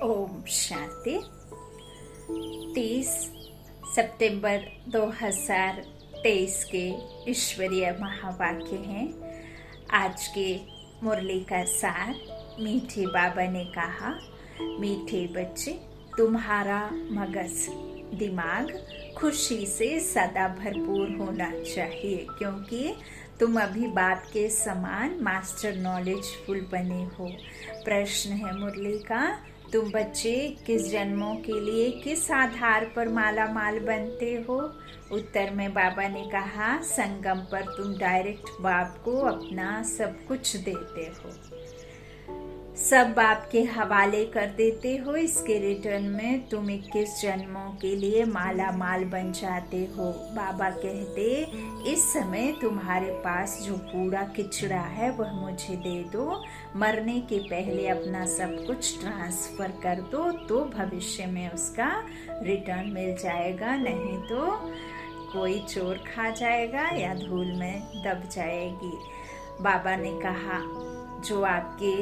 ओम शांति। 30 सितंबर 2023 के ईश्वरीय महावाक्य हैं। आज के मुरली का सार। मीठे बाबा ने कहा, मीठे बच्चे, तुम्हारा मगज दिमाग खुशी से सदा भरपूर होना चाहिए, क्योंकि तुम अभी बाप के समान मास्टर नॉलेजफुल बने हो। प्रश्न है मुरली का, तुम बच्चे किस जन्मों के लिए किस आधार पर माला माल बनते हो? उत्तर में बाबा ने कहा, संगम पर तुम डायरेक्ट बाप को अपना सब कुछ देते हो, सब बाप के हवाले कर देते हो। इसके रिटर्न में तुम 21 जन्मों के लिए माला माल बन जाते हो। बाबा कहते, इस समय तुम्हारे पास जो कूड़ा किचड़ा है वह मुझे दे दो, मरने के पहले अपना सब कुछ ट्रांसफर कर दो, तो भविष्य में उसका रिटर्न मिल जाएगा, नहीं तो कोई चोर खा जाएगा या धूल में दब जाएगी। बाबा ने कहा, जो आपके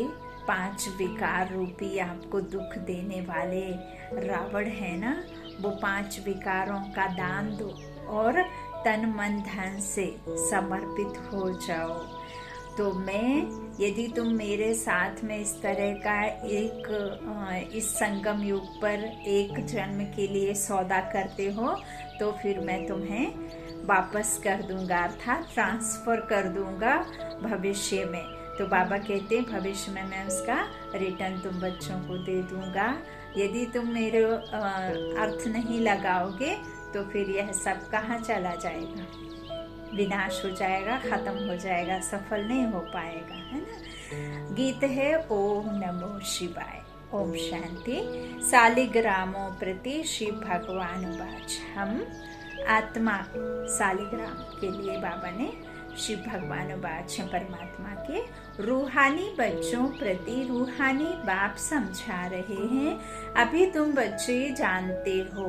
5 विकार रूपी आपको दुख देने वाले रावण है ना, वो 5 विकारों का दान दो और तन मन धन से समर्पित हो जाओ। तो मैं, यदि तुम मेरे साथ में इस तरह का इस संगम युग पर एक जन्म के लिए सौदा करते हो, तो फिर मैं तुम्हें वापस कर दूंगा, अर्थात ट्रांसफर कर दूंगा भविष्य में। तो बाबा कहते हैं, भविष्य में मैं उसका रिटर्न तुम बच्चों को दे दूंगा। यदि तुम मेरे अर्थ नहीं लगाओगे तो फिर यह सब कहाँ चला जाएगा, विनाश हो जाएगा, खत्म हो जाएगा, सफल नहीं हो पाएगा, है ना। गीत है ओम नमो शिवाय। ओम शांति। सालिग्रामों प्रति शिव भगवान वाच। हम आत्मा सालिग्राम के लिए बाबा ने शिव भगवान वाच परमात्मा के रूहानी बच्चों प्रति रूहानी बाप समझा रहे हैं। अभी तुम बच्चे जानते हो,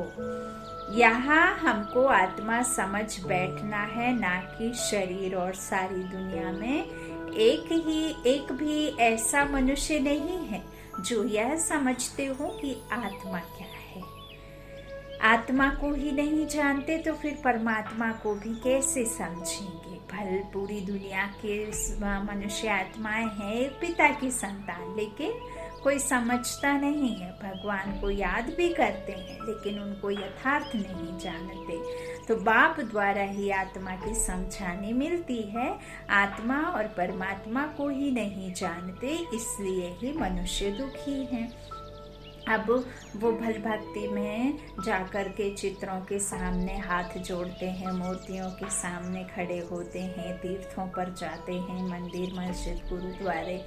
यहाँ हमको आत्मा समझ बैठना है, ना कि शरीर। और सारी दुनिया में एक भी ऐसा मनुष्य नहीं है जो यह समझते हो कि आत्मा क्या है। आत्मा को ही नहीं जानते तो फिर परमात्मा को भी कैसे समझेंगे? भल पूरी दुनिया के मनुष्य आत्माएं हैं एक पिता की संतान, लेकिन कोई समझता नहीं है। भगवान को याद भी करते हैं, लेकिन उनको यथार्थ नहीं जानते। तो बाप द्वारा ही आत्मा की समझानी मिलती है। आत्मा और परमात्मा को ही नहीं जानते, इसलिए ही मनुष्य दुखी हैं। अब वो भल भक्ति में जाकर के चित्रों के सामने हाथ जोड़ते हैं, मूर्तियों के सामने खड़े होते हैं, तीर्थों पर जाते हैं, मंदिर मस्जिद गुरुद्वारे,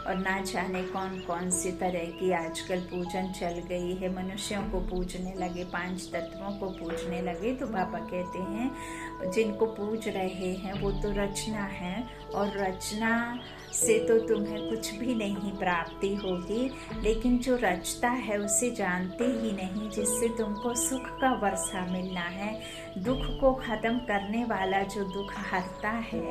और ना जाने कौन कौन सी तरह की आजकल पूजन चल गई है। मनुष्यों को पूजने लगे, 5 तत्वों को पूजने लगे। तो बाबा कहते हैं, जिनको पूज रहे हैं वो तो रचना है, और रचना से तो तुम्हें कुछ भी नहीं प्राप्ति होगी, लेकिन जो रचता है उसे जानते ही नहीं, जिससे तुमको सुख का वर्षा मिलना है। दुख को खत्म करने वाला जो दुख हरता है,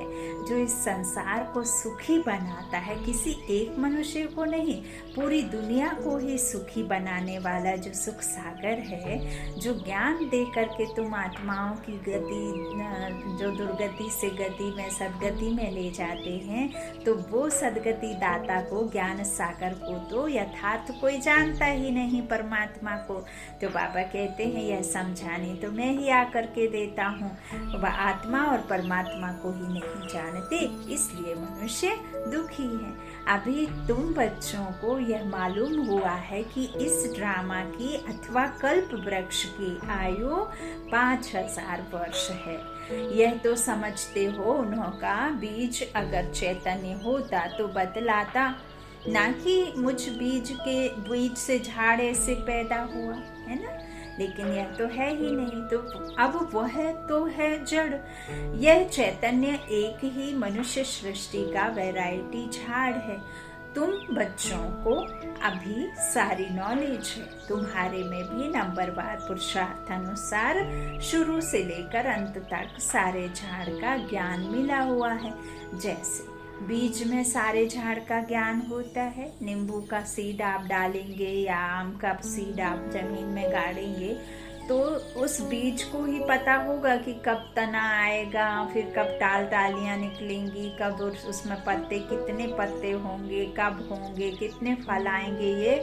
जो इस संसार को सुखी बनाता है, किसी एक मनुष्य को नहीं, पूरी दुनिया को ही सुखी बनाने वाला जो सुख सागर है, जो ज्ञान दे करके तुम आत्माओं की गति, जो दुर्गति से गति में सदगति में ले जाते हैं, तो वो सदगति दाता को, ज्ञान सागर को तो यथार्थ कोई जानता ही नहीं, परमात्मा को। तो बाबा कहते हैं, यह समझाने तो मैं ही आकर के देता हूँ। वह आत्मा और परमात्मा को ही नहीं जानते, इसलिए मनुष्य दुखी है। अभी तुम बच्चों को यह मालूम हुआ है कि इस ड्रामा की अथवा कल्प वृक्ष की आयु 5000 वर्ष है। यह तो समझते हो, उन्होंने बीज अगर चैतन्य होता तो बतलाता, ना कि मुझ बीज से झाड़ ऐसे पैदा हुआ, है ना। लेकिन यह तो है ही नहीं, तो अब वह तो है जड़। यह चैतन्य एक ही मनुष्य सृष्टि का वैरायटी झाड़ है। तुम बच्चों को अभी सारी नॉलेज है, तुम्हारे में भी नंबरवार पुरुषार्थ अनुसार शुरू से लेकर अंत तक सारे झाड़ का ज्ञान मिला हुआ है। जैसे बीज में सारे झाड़ का ज्ञान होता है। नींबू का सीड आप डालेंगे या आम का सीड आप जमीन में गाड़ेंगे तो उस बीज को ही पता होगा कि कब तना आएगा, फिर कब टालियाँ निकलेंगी, कब उसमें पत्ते, कितने पत्ते होंगे, कब होंगे, कितने फल आएंगे, ये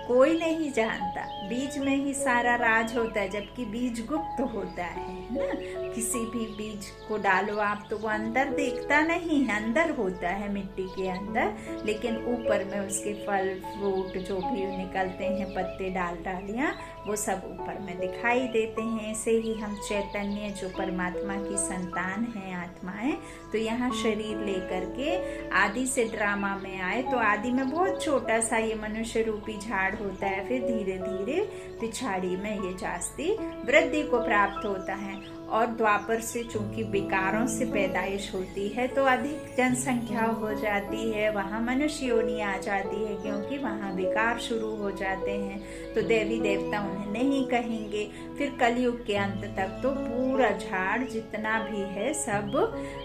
कोई नहीं जानता। बीज में ही सारा राज होता है, जबकि बीज गुप्त होता है ना। किसी भी बीज को डालो आप तो वो अंदर दिखता नहीं है, अंदर होता है मिट्टी के अंदर, लेकिन ऊपर में उसके फल फ्रूट जो भी निकलते हैं, पत्ते डालियाँ, वो सब ऊपर में दिखाई देते हैं। ऐसे ही हम चैतन्य जो परमात्मा की संतान हैं, आत्माएं, तो यहाँ शरीर लेकर के आदि से ड्रामा में आए तो आदि में बहुत छोटा सा ये मनुष्य रूपी झाड़ होता है, फिर धीरे धीरे पिछाड़ी में ये जास्ती वृद्धि को प्राप्त होता है। और द्वापर से चूंकि विकारों से पैदाइश होती है तो अधिक जनसंख्या हो जाती है, वहाँ मनुष्य योनि आ जाती है, क्योंकि वहाँ विकार शुरू हो जाते हैं तो देवी देवता उन्हें नहीं कहेंगे। फिर कलयुग के अंत तक तो पूरा झाड़ जितना भी है सब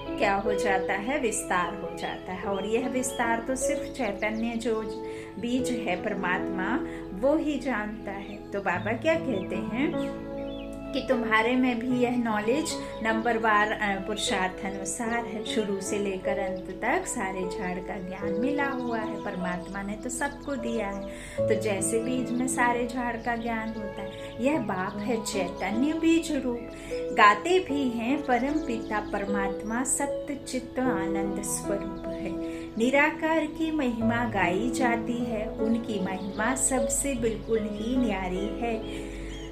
क्या हो जाता है, विस्तार हो जाता है। और यह विस्तार तो सिर्फ चैतन्य जो बीज है परमात्मा वो ही जानता है। तो बाबा क्या कहते हैं कि तुम्हारे में भी यह नॉलेज नंबरवार पुरुषार्थ अनुसार है, शुरू से लेकर अंत तक सारे झाड़ का ज्ञान मिला हुआ है। परमात्मा ने तो सबको दिया है। तो जैसे बीज में सारे झाड़ का ज्ञान होता है, यह बाप है चैतन्य बीज रूप, गाते भी हैं परम पिता परमात्मा सत्य चित्त आनंद स्वरूप है। निराकार की महिमा गाई जाती है, उनकी महिमा सबसे बिल्कुल ही न्यारी है।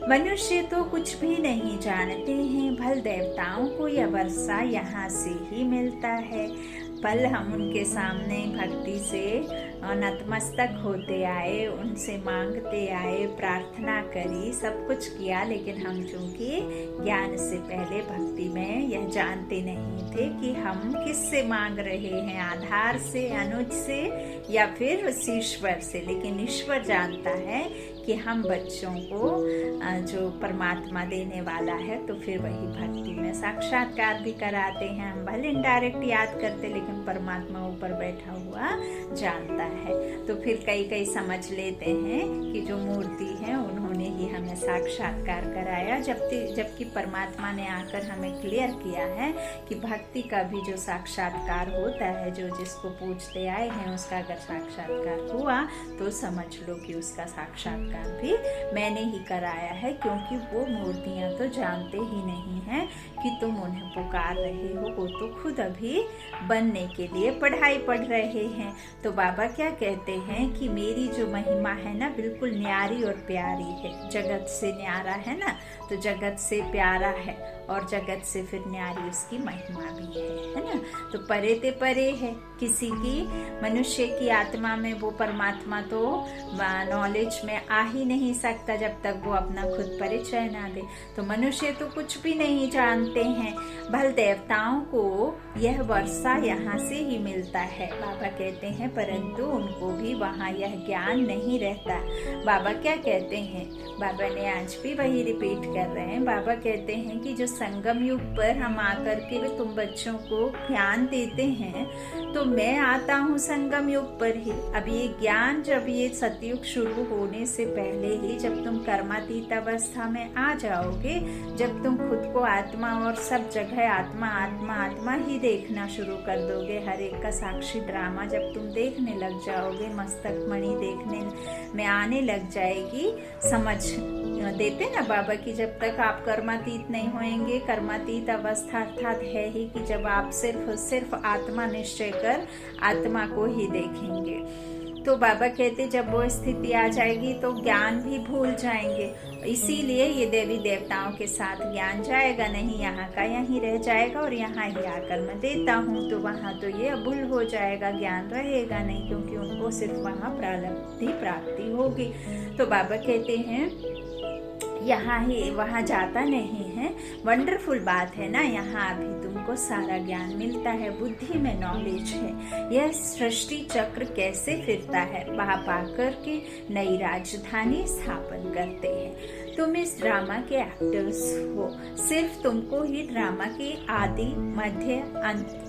मनुष्य तो कुछ भी नहीं जानते हैं, भल देवताओं को यह वर्षा यहाँ से ही मिलता है। पल हम उनके सामने भक्ति से नतमस्तक होते आए, उनसे मांगते आए, प्रार्थना करी, सब कुछ किया, लेकिन हम चूंकि ज्ञान से पहले भक्ति में यह जानते नहीं थे कि हम किससे मांग रहे हैं, आधार से, अनुज से या फिर उस ईश्वर से। लेकिन ईश्वर जानता है कि हम बच्चों को जो परमात्मा देने वाला है, तो फिर वही भक्ति में साक्षात्कार भी कराते हैं। हम भले इनडायरेक्ट याद करते, लेकिन परमात्मा ऊपर बैठा हुआ जानता है। तो फिर कई समझ लेते हैं कि जो मूर्ति है उन्होंने ही हमें साक्षात्कार कराया, जबकि परमात्मा ने आकर हमें क्लियर किया है कि भक्ति का भी जो साक्षात्कार होता है, जो जिसको पूछते आए हैं उसका अगर साक्षात्कार हुआ तो समझ लो कि उसका साक्षात्कार भी मैंने ही कराया है, क्योंकि वो मूर्तियां तो जानते ही नहीं हैं कि तुम उन्हें पुकार रहे हो, वो तो खुद अभी बनने के लिए पढ़ाई पढ़ रहे हैं। तो बाबा क्या कहते हैं कि मेरी जो महिमा है ना बिल्कुल न्यारी और प्यारी है, जगत से न्यारा है ना, तो जगत से प्यारा है और जगत से फिर न्यारी उसकी महिमा भी है ना। तो परे ते परे है, किसी की मनुष्य की आत्मा में वो परमात्मा तो नॉलेज में आ ही नहीं सकता जब तक वो अपना खुद परिचय ना दे। तो मनुष्य तो कुछ भी नहीं जानते हैं, भल देवताओं को यह वर्षा यहाँ से ही मिलता है, बाबा कहते हैं, परंतु उनको भी वहाँ यह ज्ञान नहीं रहता। बाबा क्या कहते हैं, बाबा ने आज भी वही रिपीट कर रहे हैं। बाबा कहते हैं कि जो संगम युग पर हम आकर के वे तुम बच्चों को ज्ञान देते हैं, तो मैं आता हूँ संगम युग पर ही। अब ये ज्ञान जब ये सतयुग शुरू होने से पहले ही, जब तुम कर्मातीत अवस्था में आ जाओगे, जब तुम खुद को आत्मा और सब जगह आत्मा आत्मा आत्मा ही देखना शुरू कर दोगे, हर एक का साक्षी ड्रामा जब तुम देखने लग जाओगे, मस्तक मणि देखने में आने लग जाएगी, समझ देते ना बाबा की जब तक आप कर्मातीत नहीं होंगे, कर्मातीत अवस्था अर्थात है ही कि जब आप सिर्फ आत्मा निश्चय कर आत्मा को ही देखेंगे। तो बाबा कहते जब वो स्थिति आ जाएगी तो ज्ञान भी भूल जाएंगे, इसीलिए ये देवी देवताओं के साथ ज्ञान जाएगा नहीं, यहाँ का यहीं रह जाएगा और यहाँ ही आकर मैं देता हूँ, तो वहाँ तो ये अभूल हो जाएगा, ज्ञान रहेगा नहीं, क्योंकि उनको सिर्फ वहाँ प्राप्ति होगी। तो बाबा कहते हैं यहाँ ही वहाँ जाता नहीं है। वंडरफुल बात है ना, यहाँ अभी तुमको सारा ज्ञान मिलता है, बुद्धि में नॉलेज है। यह सृष्टि चक्र कैसे फिरता है, वहाँ पाकर के नई राजधानी स्थापन करते हैं। तुम इस ड्रामा के एक्टर्स हो, सिर्फ तुमको ही ड्रामा के आदि मध्य अंत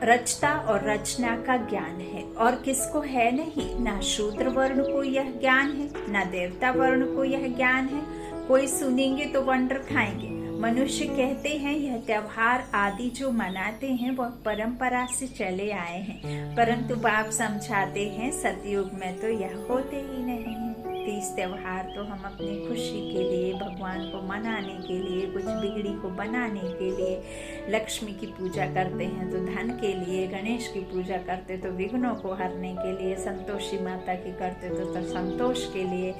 रचता और रचना का ज्ञान है, और किसको है नहीं। ना शूद्र वर्ण को यह ज्ञान है, ना देवता वर्ण को यह ज्ञान है। कोई सुनेंगे तो वंडर खाएंगे। मनुष्य कहते हैं यह त्योहार आदि जो मनाते हैं वह परंपरा से चले आए हैं, परंतु बाप समझाते हैं सतयुग में तो यह होते ही नहीं है। तीज त्योहार तो हम अपनी खुशी के लिए, भगवान को मनाने के लिए, कुछ बिगड़ी को बनाने के लिए, लक्ष्मी की पूजा करते हैं तो धन के लिए, गणेश की पूजा करते तो विघ्नों को हरने के लिए, संतोषी माता की करते तो संतोष के लिए,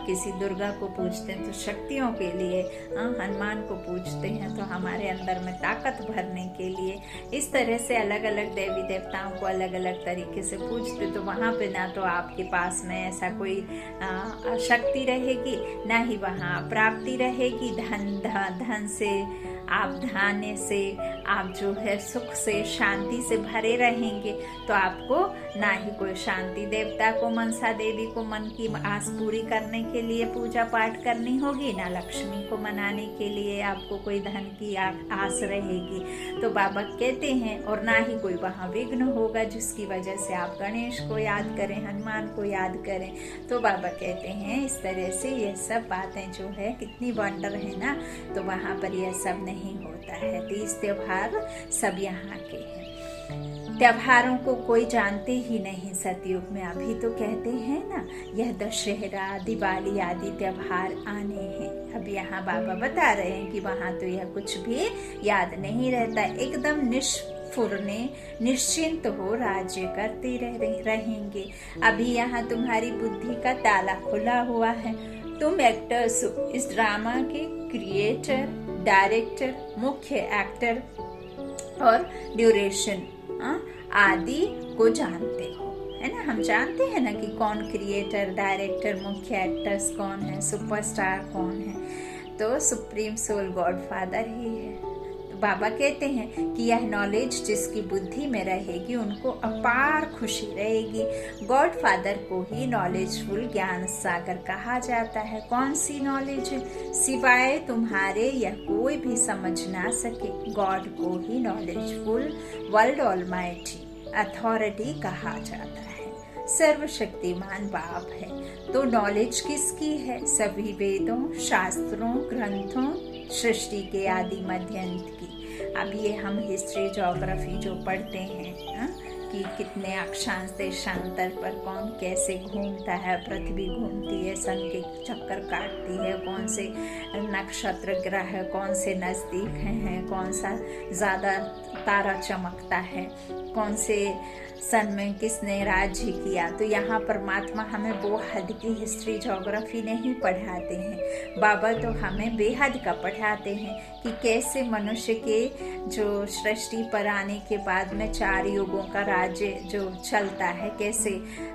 किसी दुर्गा को पूजते हैं तो शक्तियों के लिए, हनुमान को पूजते हैं तो हमारे अंदर में ताकत भरने के लिए। इस तरह से अलग अलग देवी देवताओं को अलग अलग तरीके से पूजते, तो वहाँ पे ना तो आपके पास में ऐसा कोई शक्ति रहेगी, ना ही वहाँ प्राप्ति रहेगी। धन से आप, धान्य से आप जो है सुख से, शांति से भरे रहेंगे, तो आपको ना ही कोई शांति देवता को, मनसा देवी को मन की आस पूरी करने के लिए पूजा पाठ करनी होगी, ना लक्ष्मी को मनाने के लिए आपको कोई धन की आस रहेगी। तो बाबा कहते हैं, और ना ही कोई वहाँ विघ्न होगा जिसकी वजह से आप गणेश को याद करें, हनुमान को याद करें। तो बाबा कहते हैं इस तरह से ये सब बातें जो है कितनी वंडर है ना, तो वहाँ पर यह सब नहीं होता है। तीज त्योहार सब यहाँ के हैं। त्योहारों को कोई जानते ही नहीं सतयुग में। अभी तो कहते हैं ना यह दशहरा, दिवाली आदि त्योहार आने हैं। अब यहाँ बाबा बता रहे हैं कि वहाँ तो यह कुछ भी याद नहीं रहता, एकदम निष्फुरने निश्चिंत हो राज्य करते रहेंगे। अभी यहाँ तुम्हारी बुद्धि का ताला खुला हुआ है। तुम एक्टर्स हो, इस ड्रामा के क्रिएटर, डायरेक्टर, मुख्य एक्टर और ड्यूरेशन आदि को जानते हो, है ना। हम जानते हैं ना कि कौन क्रिएटर, डायरेक्टर, मुख्य एक्टर्स कौन है, सुपरस्टार कौन है, तो सुप्रीम सोल गॉडफादर ही है। तो बाबा कहते हैं कि यह नॉलेज जिसकी बुद्धि में रहेगी उनको अपार खुशी रहेगी। गॉडफादर को ही नॉलेजफुल, ज्ञान सागर कहा जाता है। कौन सी नॉलेज है? सिवाय तुम्हारे यह कोई भी समझ ना सके। गॉड को ही नॉलेजफुल, वर्ल्ड ऑलमाइटी, अथॉरिटी कहा जाता है। सर्वशक्तिमान बाप है। तो नॉलेज किसकी है? सभी वेदों, शास्त्रों, ग्रंथों, सृष्टि के आदि मध्य अंत की। अब ये हम हिस्ट्री, ज्योग्राफी जो पढ़ते हैं कि कितने अक्षांश देशांतर पर कौन कैसे घूमता है, पृथ्वी घूमती है, सन के चक्कर काटती है, कौन से नक्षत्र ग्रह कौन से नज़दीक हैं, कौन सा ज़्यादा तारा चमकता है, कौन से सन में किसने राज्य किया। तो यहाँ परमात्मा हमें वो हद की हिस्ट्री, ज्योग्राफी नहीं पढ़ाते हैं। बाबा तो हमें बेहद का पढ़ाते हैं कि कैसे मनुष्य के जो सृष्टि पर आने के बाद में 4 युगों का राज्य जो चलता है, कैसे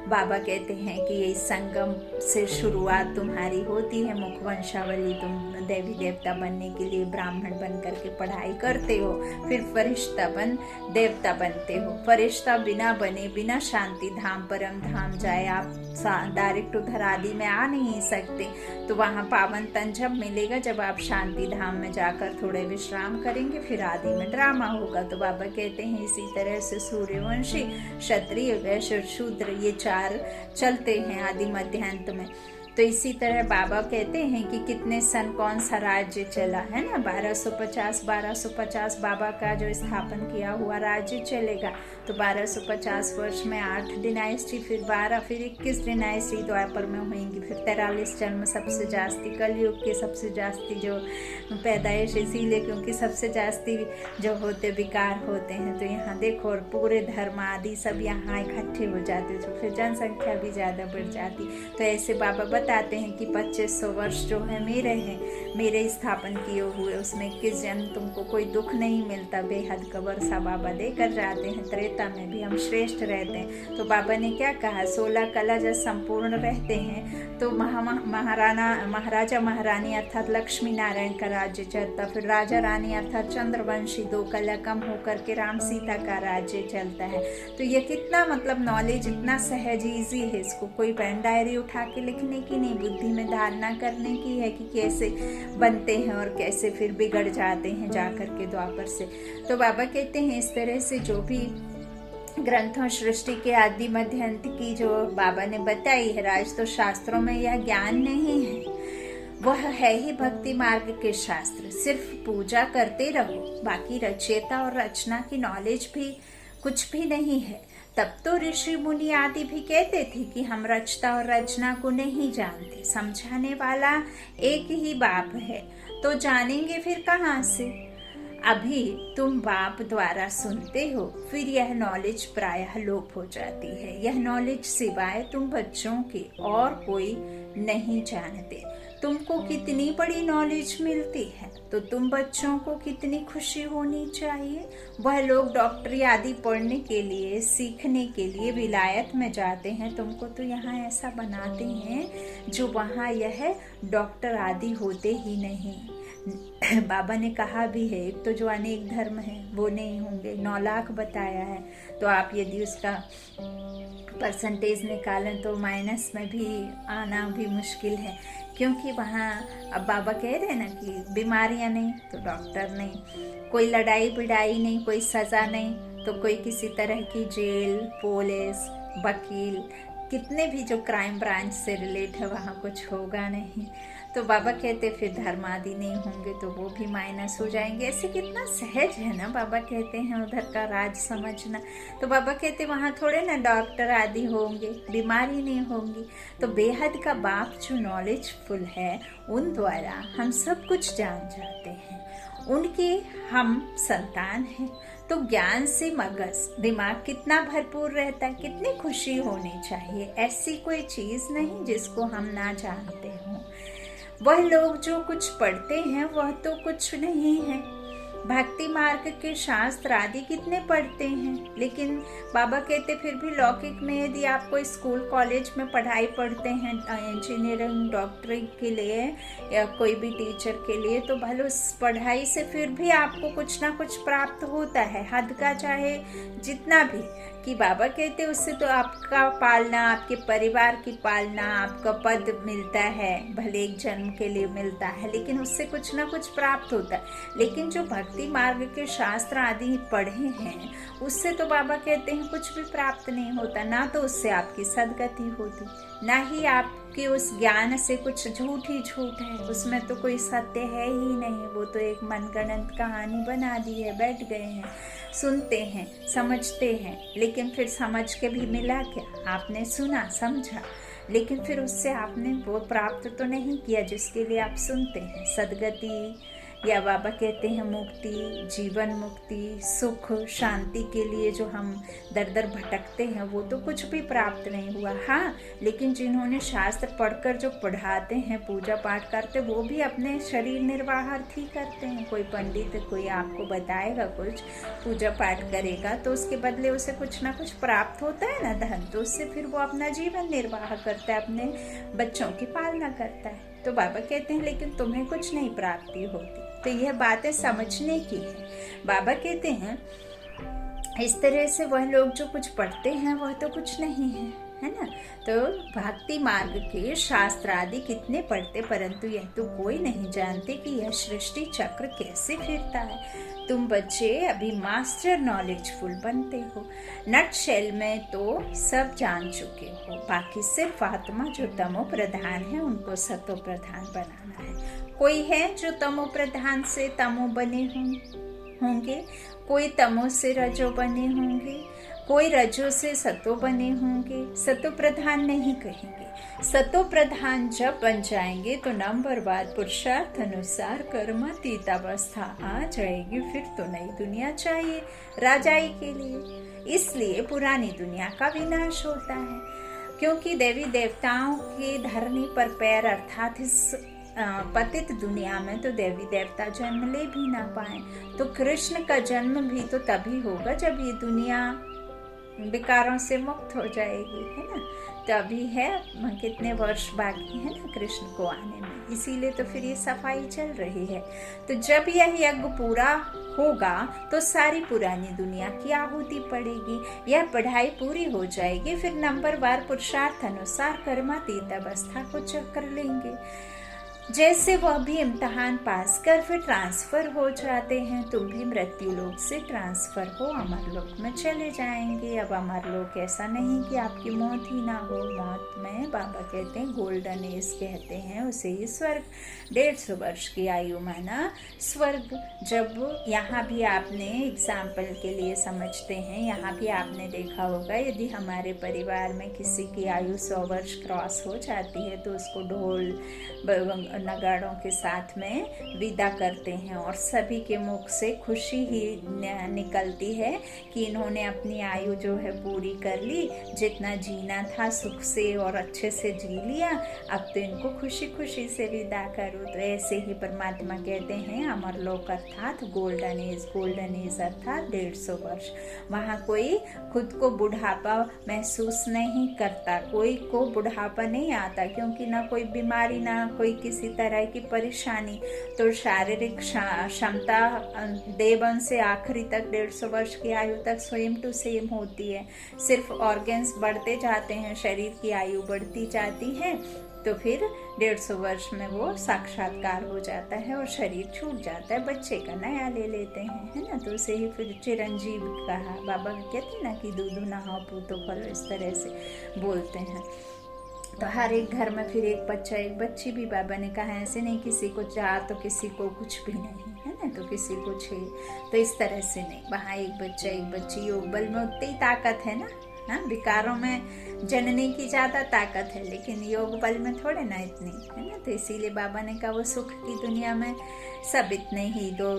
बाबा कहते हैं कि ये संगम से शुरुआत तुम्हारी होती है, मुखवंशावली, तुम देवी देवता बनने के लिए ब्राह्मण बन करके पढ़ाई करते हो, फिर फरिश्ता बन देवता बनते हो। फरिश्ता बिना बने, बिना शांति धाम परम धाम जाए आप डायरेक्ट उधर आदि में आ नहीं सकते। तो वहाँ पावन तन जब मिलेगा, जब आप शांति धाम में जाकर थोड़े विश्राम करेंगे, फिर आदि में ड्रामा होगा। तो बाबा कहते हैं इसी तरह से सूर्यवंशी, क्षत्रिय, वैश्य, शूद्र, ये 4 चलते हैं आदि मध्यांत में। तो इसी तरह बाबा कहते हैं कि कितने सन कौन सा राज्य चला है ना, 1250 बाबा का जो स्थापन किया हुआ राज्य चलेगा। तो 1250 वर्ष में 8 डिनाइस्टी, फिर 12, फिर 21 डिनाइस्टी द्वापर में होंगी, फिर 43 जन्म सबसे जास्ती, कलयुग के सबसे जास्ती जो पैदाइश, इसीलिए क्योंकि सबसे जास्ती जो होते विकार होते हैं। तो यहाँ देखो, और पूरे धर्म आदि सब यहाँ इकट्ठे हो जाते, तो फिर जनसंख्या भी ज़्यादा बढ़ जाती। तो ऐसे बाबा बताते हैं कि 2500 वर्ष जो है मेरे हैं, मेरे स्थापन किए हुए, उसमें 21 जन्म तुमको कोई दुख नहीं मिलता, बेहद का वर्षा बाबा देकर जाते हैं। त्रेता में भी हम श्रेष्ठ रहते हैं। तो बाबा ने क्या कहा, 16 कला जब संपूर्ण रहते हैं तो महाराजा महारानी अर्थात लक्ष्मी नारायण का राज्य चलता, फिर राजा रानी अर्थात चंद्रवंशी 2 कला कम होकर के राम सीता का राज्य चलता है। तो ये कितना मतलब नॉलेज इतना सहज ईजी है, इसको कोई पेन डायरी उठा के लिखने की की नहीं, बुद्धि में धारणा करने की है कि कैसे बनते हैं और कैसे फिर बिगड़ जाते हैं जाकर के द्वापर से। तो बाबा कहते हैं इस तरह से जो भी ग्रंथों सृष्टि के आदि मध्य अंत की जो बाबा ने बताई है राज, तो शास्त्रों में यह ज्ञान नहीं है, वह है ही भक्ति मार्ग के शास्त्र। सिर्फ पूजा करते रहो, बाकी रचयिता और रचना की नॉलेज भी कुछ भी नहीं है। तब तो ऋषि मुनि आदि भी कहते थे कि हम रचता और रचना को नहीं जानते, समझाने वाला एक ही बाप है, तो जानेंगे फिर कहाँ से। अभी तुम बाप द्वारा सुनते हो, फिर यह नॉलेज प्रायः लोप हो जाती है। यह नॉलेज सिवाय तुम बच्चों के और कोई नहीं जानते। तुमको कितनी बड़ी नॉलेज मिलती है, तो तुम बच्चों को कितनी खुशी होनी चाहिए। वह लोग डॉक्टरी आदि पढ़ने के लिए, सीखने के लिए विलायत में जाते हैं, तुमको तो यहाँ ऐसा बनाते हैं जो वहाँ यह डॉक्टर आदि होते ही नहीं। बाबा ने कहा भी है, एक तो जो अनेक धर्म है वो नहीं होंगे, 9 लाख बताया है, तो आप यदि उसका परसेंटेज निकालें तो माइनस में भी आना भी मुश्किल है, क्योंकि वहाँ अब बाबा कह रहे हैं ना कि बीमारियाँ नहीं तो डॉक्टर नहीं, कोई लड़ाई बिड़ाई नहीं, कोई सज़ा नहीं तो कोई किसी तरह की जेल, पुलिस, वकील, कितने भी जो क्राइम ब्रांच से रिलेट है वहाँ कुछ होगा नहीं। तो बाबा कहते फिर धर्म आदि नहीं होंगे तो वो भी माइनस हो जाएंगे। ऐसे कितना सहज है ना, बाबा कहते हैं उधर का राज समझना। तो बाबा कहते वहाँ थोड़े ना डॉक्टर आदि होंगे, बीमारी नहीं होंगी। तो बेहद का बाप जो नॉलेजफुल है उन द्वारा हम सब कुछ जान जाते हैं, उनके हम संतान हैं। तो ज्ञान से मगज दिमाग कितना भरपूर रहता है, कितनी खुशी होनी चाहिए। ऐसी कोई चीज नहीं जिसको हम ना जानते हों। वह लोग जो कुछ पढ़ते हैं वह तो कुछ नहीं है। भक्ति मार्ग के शास्त्र आदि कितने पढ़ते हैं, लेकिन बाबा कहते फिर भी लौकिक में यदि आप कोई स्कूल कॉलेज में पढ़ाई पढ़ते हैं इंजीनियरिंग डॉक्टरी के लिए या कोई भी टीचर के लिए, तो भले उस पढ़ाई से फिर भी आपको कुछ ना कुछ प्राप्त होता है, हद का चाहे जितना भी। कि बाबा कहते उससे तो आपका पालना, आपके परिवार की पालना, आपका पद मिलता है, भले एक जन्म के लिए मिलता है, लेकिन उससे कुछ ना कुछ प्राप्त होता है। लेकिन जो भक्ति मार्ग के शास्त्र आदि पढ़े हैं उससे तो बाबा कहते हैं कुछ भी प्राप्त नहीं होता। ना तो उससे आपकी सदगति होती, ना ही आपके उस ज्ञान से कुछ झूठ ही झूठ है, उसमें तो कोई सत्य है ही नहीं। वो तो एक मनगढ़ंत कहानी बना दी है, बैठ गए हैं, सुनते हैं, समझते हैं, लेकिन फिर समझ के भी मिला क्या? आपने सुना, समझा, लेकिन फिर उससे आपने वो प्राप्त तो नहीं किया जिसके लिए आप सुनते हैं। सदगति या बाबा कहते हैं मुक्ति, जीवन मुक्ति, सुख, शांति के लिए जो हम दर दर भटकते हैं वो तो कुछ भी प्राप्त नहीं हुआ। हाँ, लेकिन जिन्होंने शास्त्र पढ़कर जो पढ़ाते हैं, पूजा पाठ करते, वो भी अपने शरीर निर्वाहार्थ ही करते हैं। कोई पंडित कोई आपको बताएगा कुछ, पूजा पाठ करेगा तो उसके बदले उसे कुछ ना कुछ प्राप्त होता है ना, धन, तो उससे फिर वो अपना जीवन निर्वाह करता है, अपने बच्चों की पालना करता है। तो बाबा कहते हैं लेकिन तुम्हें कुछ नहीं प्राप्ति होती। तो यह बातें समझने की है। बाबा कहते हैं इस तरह से वह लोग जो कुछ पढ़ते हैं वह तो कुछ नहीं है, है ना। तो भक्ति मार्ग के शास्त्र आदि कितने पढ़ते, परंतु यह तो कोई नहीं जानते कि यह सृष्टि चक्र कैसे फिरता है। तुम बच्चे अभी मास्टर नॉलेजफुल बनते हो। नट शेल में तो सब जान चुके हो, बाकी सिर्फ आत्मा जो तमो प्रधान है उनको सतो प्रधान बनाना है। कोई है जो तमो प्रधान से तमो बने होंगे, कोई तमो से रजो बने होंगे, कोई रजो से सतो बने होंगे। सतो प्रधान नहीं कहेंगे। सतो प्रधान जब बन जाएंगे तो नंबरवार पुरुषार्थ अनुसार कर्मातीतावस्था आ जाएगी। फिर तो नई दुनिया चाहिए राजाई के लिए। इसलिए पुरानी दुनिया का विनाश होता है, क्योंकि देवी देवताओं के धरनी पर पैर अर्थात इस पतित दुनिया में तो देवी देवता जन्म ले भी ना पाए। तो कृष्ण का जन्म भी तो तभी होगा जब ये दुनिया विकारों से मुक्त हो जाएगी, है ना। तो अभी है कितने वर्ष बाकी है ना कृष्ण को आने में, इसीलिए तो फिर ये सफाई चल रही है। तो जब यह यज्ञ पूरा होगा तो सारी पुरानी दुनिया की आहुति पड़ेगी, यह पढ़ाई पूरी हो जाएगी, फिर नंबरवार पुरुषार्थ अनुसार कर्मातीत अवस्था को चक्र लेंगे। जैसे वह भी इम्तहान पास कर फिर ट्रांसफर हो जाते हैं, तुम भी मृत्यु लोक से ट्रांसफर हो अमर लोक में चले जाएंगे। अब अमर लोक ऐसा नहीं कि आपकी मौत ही ना हो, मौत में बाबा कहते हैं गोल्डन एज कहते हैं उसे ही स्वर्ग। 150 वर्ष की आयु माना स्वर्ग। जब यहाँ भी आपने एग्जाम्पल के लिए समझते हैं, यहाँ भी आपने देखा होगा यदि हमारे परिवार में किसी की आयु 100 वर्ष क्रॉस हो जाती है तो उसको ढोल नगाड़ों के साथ में विदा करते हैं और सभी के मुख से खुशी ही निकलती है कि इन्होंने अपनी आयु जो है पूरी कर ली, जितना जीना था सुख से और अच्छे से जी लिया, अब तो इनको खुशी खुशी से विदा करो। तो ऐसे ही परमात्मा कहते हैं अमरलोक अर्थात गोल्डन एज अर्थात 150 वर्ष। वहाँ कोई खुद को बुढ़ापा महसूस नहीं करता, कोई को बुढ़ापा नहीं आता, क्योंकि ना कोई बीमारी ना कोई किसी तरह की परेशानी। तो शारीरिक क्षमता देवन से आखिरी तक 150 वर्ष की आयु तक सेम टू सेम होती है, सिर्फ ऑर्गन्स बढ़ते जाते हैं, शरीर की आयु बढ़ती जाती है। तो फिर 150 वर्ष में वो साक्षात्कार हो जाता है और शरीर छूट जाता है, बच्चे का नया ले लेते हैं, है ना। तो उसे ही फिर चिरंजीव कहा, बाबा कहते हैं ना कि दूधू नहाओ पूतो फलो, इस तरह से बोलते हैं। तो हर एक घर में फिर एक बच्चा एक बच्ची भी बाबा ने कहा, ऐसे नहीं किसी को 4 तो किसी को कुछ भी नहीं, है ना, तो किसी को 6, तो इस तरह से नहीं, वहाँ एक बच्चा एक बच्ची। योग बल में उतनी ही ताकत है ना, हाँ, विकारों में जननी की ज़्यादा ताकत है, लेकिन योग बल में थोड़े ना इतनी, है ना। तो इसीलिए बाबा ने कहा वो सुख की दुनिया में सब इतने ही दो,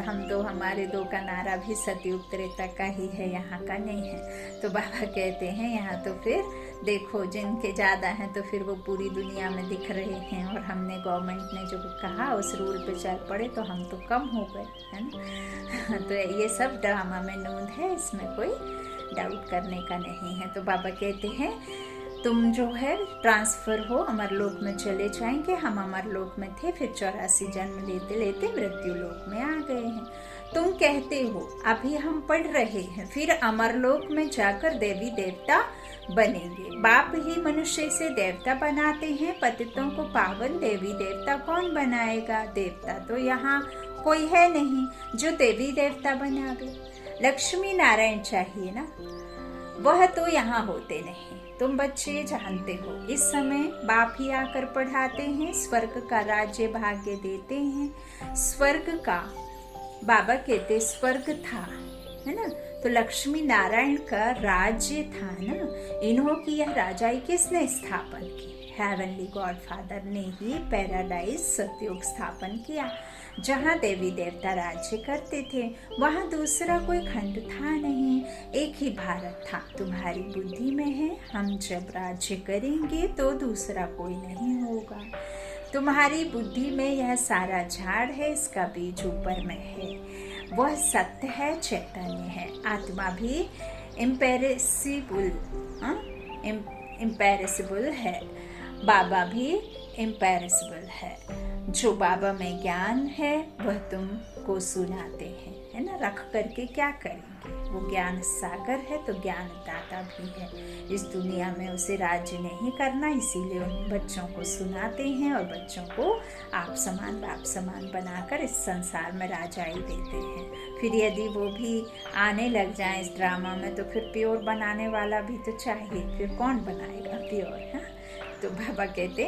हम दो हमारे दो का नारा भी सतयुग त्रेता का ही है, यहाँ का नहीं है। तो बाबा कहते हैं यहाँ तो फिर देखो जिनके ज़्यादा हैं तो फिर वो पूरी दुनिया में दिख रहे हैं, और हमने गवर्नमेंट ने जो कहा उस रूल पे चल पड़े तो हम तो कम हो गए, है ना। तो ये सब ड्रामा में नूंद है, इसमें कोई डाउट करने का नहीं है। तो बाबा कहते हैं तुम जो है ट्रांसफर हो, अमरलोक में चले जाएंगे। हम अमरलोक में थे, फिर 84 जन्म लेते लेते मृत्यु लोक में आ गए हैं। तुम कहते हो अभी हम पढ़ रहे हैं, फिर अमरलोक में जाकर देवी देवता बनेंगे। बाप ही मनुष्य से देवता बनाते हैं, पतितों को पावन देवी देवता कौन बनाएगा। देवता तो यहाँ कोई है नहीं जो देवी देवता बनावे, लक्ष्मी नारायण चाहिए ना, वह तो यहाँ होते नहीं। तुम बच्चे जानते हो इस समय बाप ही आकर पढ़ाते हैं, स्वर्ग का राज्य भाग्य देते हैं। स्वर्ग का बाबा कहते स्वर्ग था, है ना, तो लक्ष्मी नारायण का राज्य था ना। इन्हों की यह राजाई किसने स्थापन की, हेवनली गॉडफादर ने ही पैराडाइज सतयुग स्थापन किया, जहाँ देवी देवता राज्य करते थे। वहाँ दूसरा कोई खंड था नहीं, एक ही भारत था। तुम्हारी बुद्धि में है, हम जब राज्य करेंगे तो दूसरा कोई नहीं होगा। तुम्हारी बुद्धि में यह सारा झाड़ है, इसका बीज ऊपर में है, वह सत्य है, चैतन्य है। आत्मा भी इम्पेरेसिबल है, बाबा भी इम्पेरेसिबल है। जो बाबा में ज्ञान है वह तुमको सुनाते हैं, है ना। रख करके क्या करेंगे, वो ज्ञान सागर है तो ज्ञान दाता भी है। इस दुनिया में उसे राज्य नहीं करना, इसीलिए उन बच्चों को सुनाते हैं और बच्चों को आप समान बाप समान बनाकर इस संसार में राजाई देते हैं। फिर यदि वो भी आने लग जाए इस ड्रामा में तो फिर प्योर बनाने वाला भी तो चाहिए, फिर कौन बनाएगा प्योर, है। तो बाबा कहते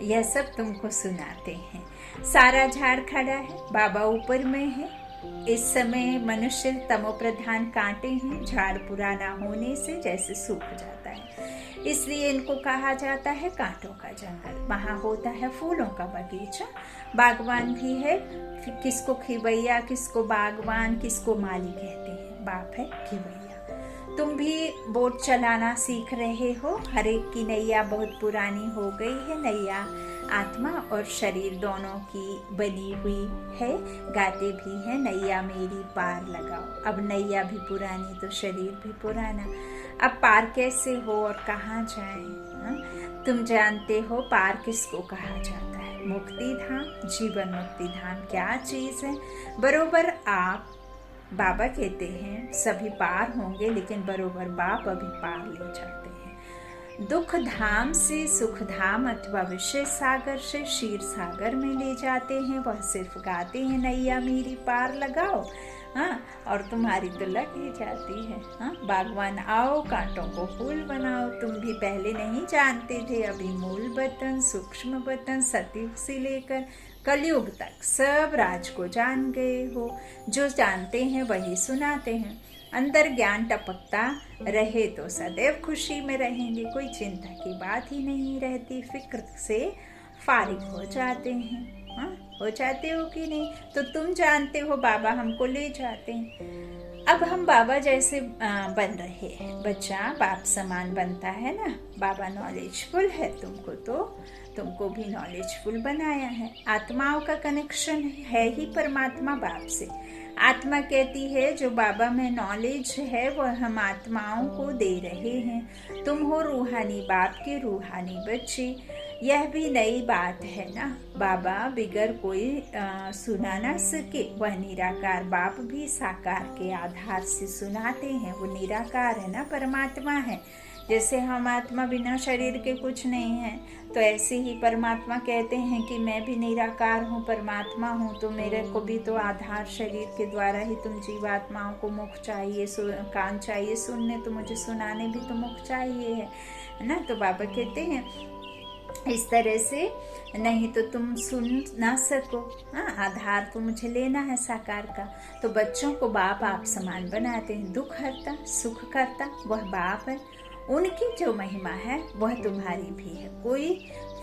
यह सब तुमको सुनाते हैं। सारा झाड़ खड़ा है, बाबा ऊपर में है। इस समय मनुष्य तमोप्रधान कांटे हैं, झाड़ पुराना होने से जैसे सूख जाता है, इसलिए इनको कहा जाता है कांटों का जंगल। वहाँ होता है फूलों का बगीचा, बागवान भी है, किसको खिवैया किसको बागवान किसको माली कहते हैं, बाप है खिवैया। तुम भी बोट चलाना सीख रहे हो, हर एक की नैया बहुत पुरानी हो गई है। नैया आत्मा और शरीर दोनों की बनी हुई है, गाते भी हैं नैया मेरी पार लगाओ। अब नैया भी पुरानी तो शरीर भी पुराना। अब पार कैसे हो और कहाँ जाए? तुम जानते हो पार किसको कहा जाता है? मुक्ति धाम, जीवन मुक्ति धाम क्या चीज है? बरोबर आप, बाबा कहते हैं सभी पार होंगे, लेकिन बरोबर बाप अभी पार ले जाते हैं। दुख धाम से सुख धाम अथवा विषय सागर से क्षीर सागर में ले जाते हैं। वह सिर्फ गाते हैं नैया मेरी पार लगाओ, हाँ, और तुम्हारी तो लग ही जाती है। हाँ, बागवान आओ कांटों को फूल बनाओ। तुम भी पहले नहीं जानते थे, अभी मूल बतन, सूक्ष्म बतन, सतयुग से लेकर कलयुग तक सब राज को जान गए हो। जो जानते हैं वही सुनाते हैं। अंदर ज्ञान टपकता रहे तो सदैव खुशी में रहेंगे। कोई चिंता की बात ही नहीं रहती, फिक्र से फारिग हो जाते हैं। हाँ, हो जाते हो कि नहीं? तो तुम जानते हो बाबा हमको ले जाते हैं। अब हम बाबा जैसे बन रहे हैं। बच्चा बाप समान बनता है ना। बाबा नॉलेजफुल है, तुमको भी नॉलेजफुल बनाया है। आत्माओं का कनेक्शन है ही परमात्मा बाप से। आत्मा कहती है जो बाबा में नॉलेज है वह हम आत्माओं को दे रहे हैं। तुम हो रूहानी बाप के रूहानी बच्चे। यह भी नई बात है ना। बाबा बिगर कोई सुना ना सके, वह निराकार बाप भी साकार के आधार से सुनाते हैं। वो निराकार है ना, परमात्मा है। जैसे हम आत्मा बिना शरीर के कुछ नहीं है, तो ऐसे ही परमात्मा कहते हैं कि मैं भी निराकार हूँ, परमात्मा हूँ, तो मेरे को भी तो आधार शरीर के द्वारा ही तुम जीवात्माओं को मुख चाहिए, कान चाहिए सुनने, तो मुझे सुनाने भी तो मुख चाहिए है ना। तो बाबा कहते हैं इस तरह से, नहीं तो तुम सुन ना सको। हाँ, आधार तो मुझे लेना है साकार का। तो बच्चों को बाप आप समान बनाते हैं। दुख हरता सुख करता वह बाप है। उनकी जो महिमा है वह तुम्हारी भी है। कोई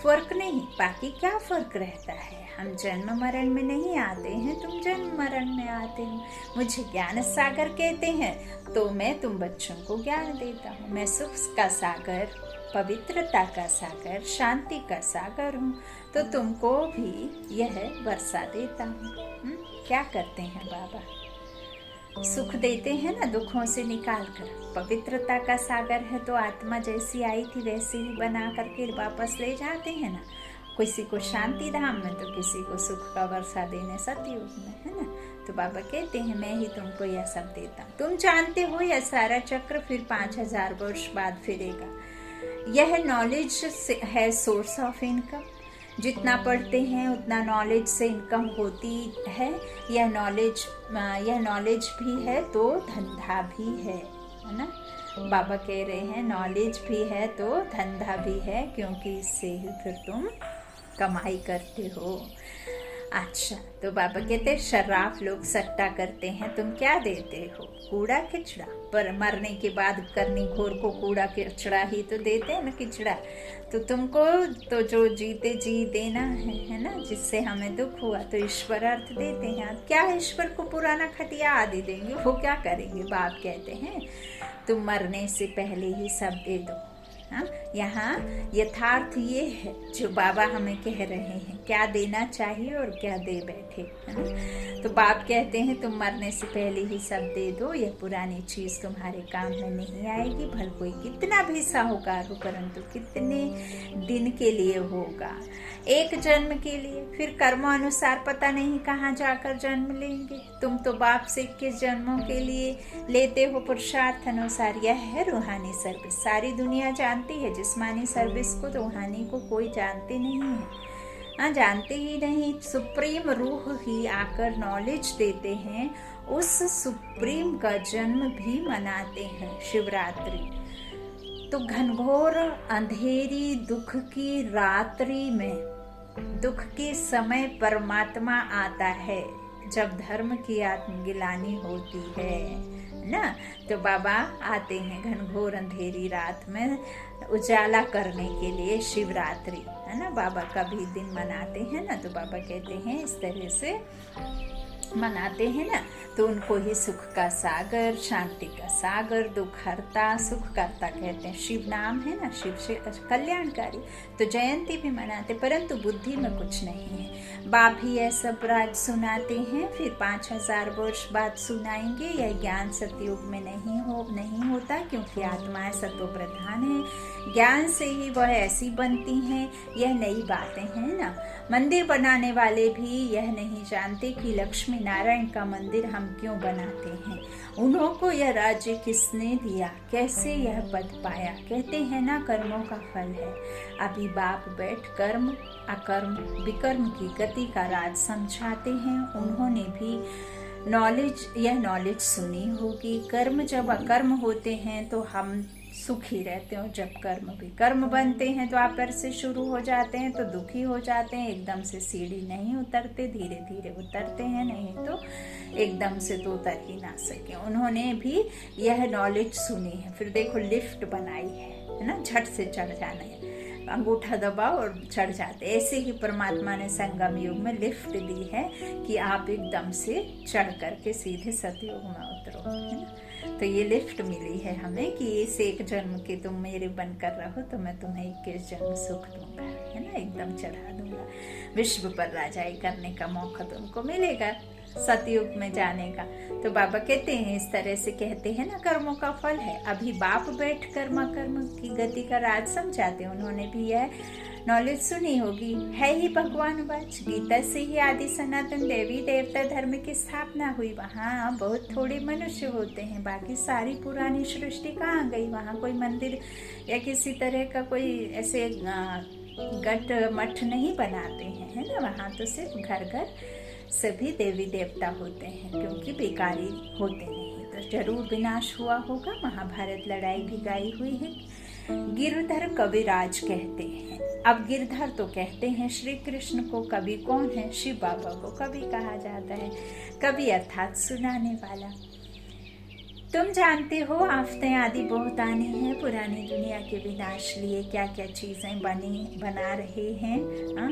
फर्क नहीं। बाकी क्या फर्क रहता है? हम जन्म मरण में नहीं आते हैं, तुम जन्म मरण में आते हो। मुझे ज्ञान सागर कहते हैं, तो मैं तुम बच्चों को ज्ञान देता हूँ। मैं सुख का सागर, पवित्रता का सागर, शांति का सागर हूँ, तो तुमको भी यह वर्षा देता हूँ। क्या करते हैं बाबा? सुख देते हैं ना, दुखों से निकाल कर। पवित्रता का सागर है, तो आत्मा जैसी आई थी वैसे ही बना करके वापस ले जाते हैं ना। किसी को शांति धाम में, तो किसी को सुख का वर्षा देने सतयुग में, है ना। तो बाबा कहते हैं मैं ही तुमको यह सब देता हूँ। तुम जानते हो यह सारा चक्र फिर 5000 वर्ष बाद फिरेगा। यह नॉलेज है सोर्स ऑफ इनकम। जितना पढ़ते हैं उतना नॉलेज से इनकम होती है। यह नॉलेज भी है तो धंधा भी है ना। बाबा कह रहे हैं नॉलेज भी है तो धंधा भी है, क्योंकि इससे ही फिर तुम कमाई करते हो। अच्छा, तो बाबा कहते हैं शराब लोग सट्टा करते हैं, तुम क्या देते हो? कूड़ा किचड़ा। पर मरने के बाद करनी घोर को कूड़ा किचड़ा ही तो देते हैं ना, किचड़ा। तो तुमको तो जो जीते जी देना है ना, जिससे हमें दुख हुआ, तो ईश्वर अर्थ देते हैं। क्या ईश्वर को पुराना खटिया आदि देंगे? वो क्या करेंगे? बाप कहते हैं तुम मरने से पहले ही सब दे दो। हाँ, यहाँ यथार्थ ये है जो बाबा हमें कह रहे हैं, क्या देना चाहिए और क्या दे बैठे, है ना। तो बाप कहते हैं तुम मरने से पहले ही सब दे दो। यह पुरानी चीज तुम्हारे काम में नहीं आएगी। भल कोई कितना भी साहूकार हो, परंतु कितने दिन के लिए होगा? एक जन्म के लिए। फिर कर्मानुसार पता नहीं कहाँ जाकर जन्म लेंगे। तुम तो बाप से 21 जन्मों के लिए लेते हो पुरुषार्थ अनुसार। यह है रूहानी सर्विस। सारी दुनिया जानती है जिस्मानी सर्विस को, तो रूहानी को कोई जानते नहीं है। हाँ, जानते ही नहीं। सुप्रीम रूह ही आकर नॉलेज देते हैं। उस सुप्रीम का जन्म भी मनाते हैं शिवरात्रि। तो घनघोर अंधेरी दुख की रात्रि में, दुख के समय परमात्मा आता है, जब धर्म की आत्मगिलानी होती है ना। तो बाबा आते हैं घनघोर अंधेरी रात में उजाला करने के लिए। शिवरात्रि है ना, बाबा का भी दिन मनाते हैं ना। तो बाबा कहते हैं इस तरह से मनाते हैं ना, तो उनको ही सुख का सागर, शांति का सागर, दुख हरता, सुख करता कहते हैं। शिव नाम है ना, शिव से कल्याणकारी, तो जयंती भी मनाते, परंतु बुद्धि में कुछ नहीं है। बाप ही यह सब राज सुनाते हैं, फिर 5000 वर्ष बाद सुनाएंगे। यह ज्ञान सतयुग में नहीं होता, क्योंकि आत्माएं सत्व प्रधान है, ज्ञान से ही वह ऐसी बनती हैं। यह नई बातें हैं ना। मंदिर बनाने वाले भी यह नहीं जानते कि लक्ष्मी नारायण का मंदिर हम क्यों बनाते हैं, उन्हों को यह राज्य किसने दिया, कैसे यह पद पाया। कहते हैं ना, कर्मों का फल है। अभी बाप बैठ कर्म अकर्म विकर्म की गति का राज समझाते हैं। उन्होंने भी यह नॉलेज सुनी होगी। कर्म जब अकर्म होते हैं तो हम सुखी रहते हो, जब कर्म भी कर्म बनते हैं द्वापर से शुरू हो जाते हैं तो दुखी हो जाते हैं। एकदम से सीढ़ी नहीं उतरते, धीरे धीरे उतरते हैं, नहीं तो एकदम से तो उतर ही ना सके। उन्होंने भी यह नॉलेज सुनी है। फिर देखो लिफ्ट बनाई है ना, झट से चढ़ जाना है, अंगूठा दबाओ और चढ़ जाते। ऐसे ही परमात्मा ने संगम युग में लिफ्ट दी है कि आप एकदम से चढ़ करके सीधे सतयुग में उतरो, है ना। तो ये लिफ्ट मिली है हमें कि इस एक जन्म के तुम मेरे बनकर रहो तो मैं तुम्हें 21 जन्म सुख दूंगा, है ना, एकदम चढ़ा दूंगा। विश्व पर राजाई करने का मौका तुमको मिलेगा, सतयुग में जाने का। तो बाबा कहते हैं, इस तरह से कहते हैं ना, कर्मों का फल है। अभी बाप बैठ कर्म की गति का राज समझाते, उन्होंने भी यह नॉलेज सुनी होगी। है ही भगवान वाच, गीता से ही आदि सनातन देवी देवता धर्म की स्थापना हुई। वहाँ बहुत थोड़े मनुष्य होते हैं, बाकी सारी पुरानी सृष्टि कहाँ गई। वहाँ कोई मंदिर या किसी तरह का कोई ऐसे गट मठ नहीं बनाते हैं, है ना। वहाँ तो सिर्फ घर घर सभी देवी देवता होते हैं, क्योंकि बेकारी होते नहीं तो जरूर विनाश हुआ होगा। महाभारत लड़ाई भी गाई हुई है। गिरधर कविराज कहते हैं। अब गिरधर तो कहते हैं श्री कृष्ण को, कवि कौन है, शिव बाबा को कवि कहा जाता है। कवि अर्थात सुनाने वाला। तुम जानते हो आफतें आदि बहुत आनी है, पुरानी दुनिया के विनाश लिए क्या क्या चीजें बना रहे हैं।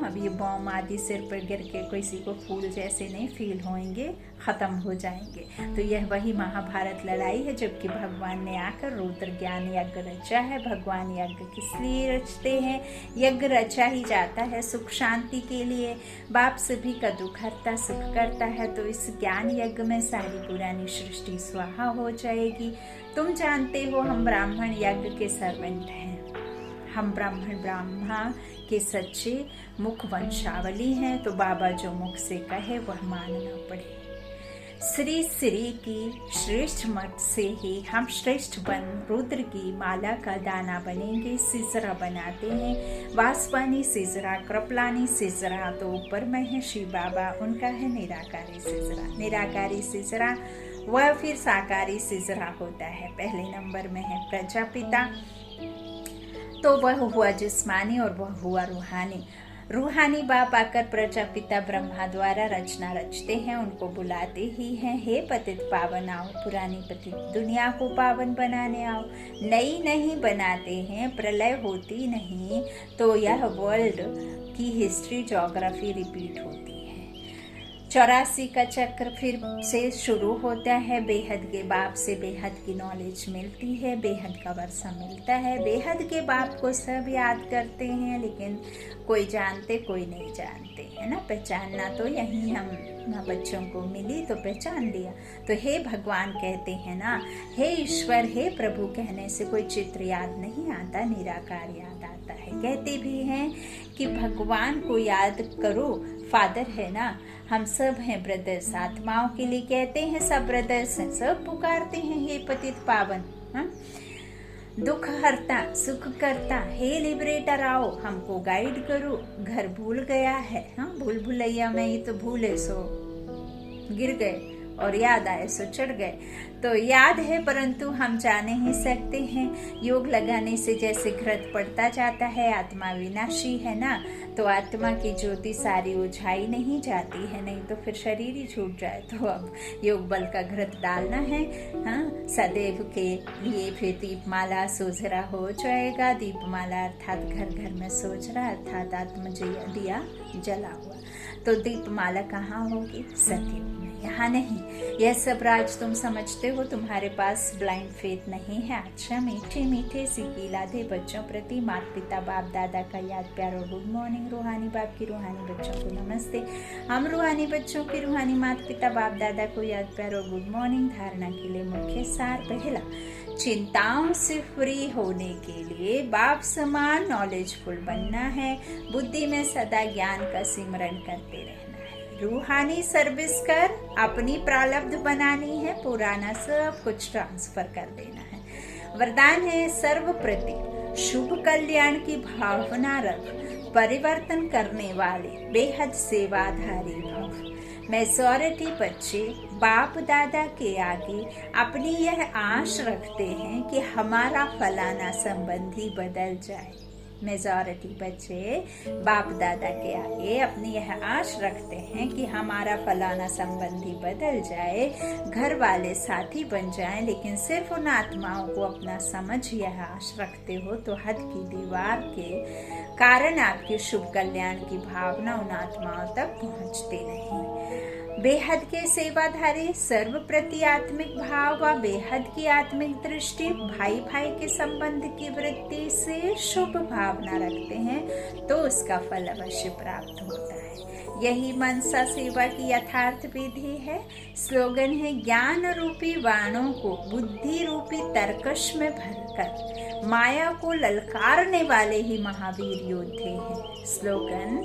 अब ये बॉम्ब आदि सिर पर गिर के किसी को फूल जैसे नहीं फील होंगे, खत्म हो जाएंगे। तो यह वही महाभारत लड़ाई है, जबकि भगवान ने आकर रुद्र ज्ञान यज्ञ रचा है। भगवान यज्ञ किस लिए रचते हैं, यज्ञ रचा ही जाता है सुख शांति के लिए। बाप सभी का दुख हरता सुख करता है, तो इस ज्ञान यज्ञ में सारी पुरानी सृष्टि स्वाहा हो जाएगी। तुम जानते हो हम ब्राह्मण यज्ञ के सर्वेंट हैं, हम ब्रह्मा के सच्चे मुख वंशावली हैं। तो बाबा जो मुख से कहे वह मानना पड़े। श्री की श्रेष्ठ मठ से ही हम श्रेष्ठ बन रुद्र की माला का दाना बनेंगे। सिजरा बनाते हैं, वासवानी सिजरा, कृपलानी सिजरा तो ऊपर में है शिव बाबा, उनका है निराकारी सिजरा। निराकारी सिजरा वह फिर साकारी सिजरा होता है। पहले नंबर में है प्रजापिता, तो वह हुआ जिस्मानी और वह हुआ रूहानी। रूहानी बाप आकर प्रजापिता ब्रह्मा द्वारा रचना रचते हैं, उनको बुलाते ही हैं, हे पतित पावन आओ, पुरानी पतित दुनिया को पावन बनाने आओ। नई नहीं बनाते हैं, प्रलय होती नहीं तो यह वर्ल्ड की हिस्ट्री ज्योग्राफी रिपीट होती है। 84 का चक्र फिर से शुरू होता है। बेहद के बाप से बेहद की नॉलेज मिलती है, बेहद का वर्षा मिलता है। बेहद के बाप को सब याद करते हैं, लेकिन कोई जानते कोई नहीं जानते, है ना। पहचानना तो यही हम बच्चों को मिली तो पहचान लिया। तो हे भगवान कहते हैं ना, हे ईश्वर, हे प्रभु कहने से कोई चित्र याद नहीं आता, निराकार याद आता है। कहते भी हैं कि भगवान को याद करो, फादर है ना, हम सब हैं ब्रदर्स। आत्माओं के लिए कहते हैं सब ब्रदर्स हैं, सब पुकारते हैं हे पतित पावन। दुख हरता सुख करता, हे लिबरेटर आओ, हमको गाइड करो। घर भूल गया है, भूल भुलैया में ही तो भूले सो गिर गए और याद आए सो चढ़ गए। तो याद है परंतु हम जा नहीं सकते हैं। योग लगाने से जैसे घृत पड़ता जाता है, आत्मा विनाशी है ना, तो आत्मा की ज्योति सारी उझाई नहीं जाती है, नहीं तो फिर शरीर ही छूट जाए। तो अब योग बल का घृत डालना है, सदैव के लिए। फिर दीपमाला सोझरा हो जाएगा। दीपमाला अर्थात घर घर में सोझरा, अर्थात आत्म दिया जला हुआ। तो दीपमाला कहाँ होगी, सतयुग में। यहाँ नहीं। यह सब राज तुम समझते हो, तुम्हारे पास ब्लाइंड फेथ नहीं है। अच्छा, मीठे मीठे सिकिलाधे बच्चों प्रति माता पिता बाप दादा का याद प्यार और गुड मॉर्निंग। रूहानी बाप की रूहानी बच्चों को नमस्ते। हम रूहानी बच्चों की रूहानी माता पिता बाप दादा को याद प्यार और गुड मॉर्निंग। धारणा के लिए मुख्य सार। पहला, चिंताओं से फ्री होने के लिए बाप समान नॉलेजफुल बनना है। बुद्धि में सदा ज्ञान का सिमरन करते रहना है। रूहानी सर्विस कर अपनी प्रारब्ध बनानी है। पुराना सब कुछ ट्रांसफर कर देना है। वरदान है, सर्व प्रति शुभ कल्याण की भावना रख, परिवर्तन करने वाले बेहद सेवाधारी भव। मेजॉरिटी बच्चे बाप दादा के आगे अपनी यह आश रखते हैं कि हमारा फलाना संबंधी बदल जाए। मेजॉरिटी बच्चे बाप दादा के आगे अपनी यह आश रखते हैं कि हमारा फलाना संबंधी बदल जाए, घर वाले साथी बन जाएं, लेकिन सिर्फ उन आत्माओं को अपना समझ यह आश रखते हो तो हद की दीवार के कारण आपके शुभ कल्याण की भावना उन आत्माओं तक पहुंचती नहीं। बेहद के सेवाधारी सर्व प्रति आत्मिक भाव व बेहद की आत्मिक दृष्टि, भाई भाई के संबंध की वृत्ति से शुभ भावना रखते हैं तो उसका फल अवश्य प्राप्त होता है। यही मनसा सेवा की यथार्थ विधि है। स्लोगन है, ज्ञान रूपी बाणों को बुद्धि रूपी तरकश में भरकर माया को ललकारने वाले ही महावीर योद्धे हैं। स्लोगन,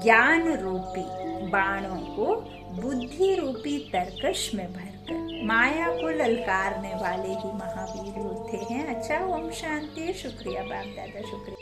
ज्ञान रूपी बाणों को बुद्धि रूपी तरकश में भरकर माया को ललकारने वाले ही महावीर योद्धे हैं। अच्छा, ओम शांति। शुक्रिया बाप दादा, शुक्रिया।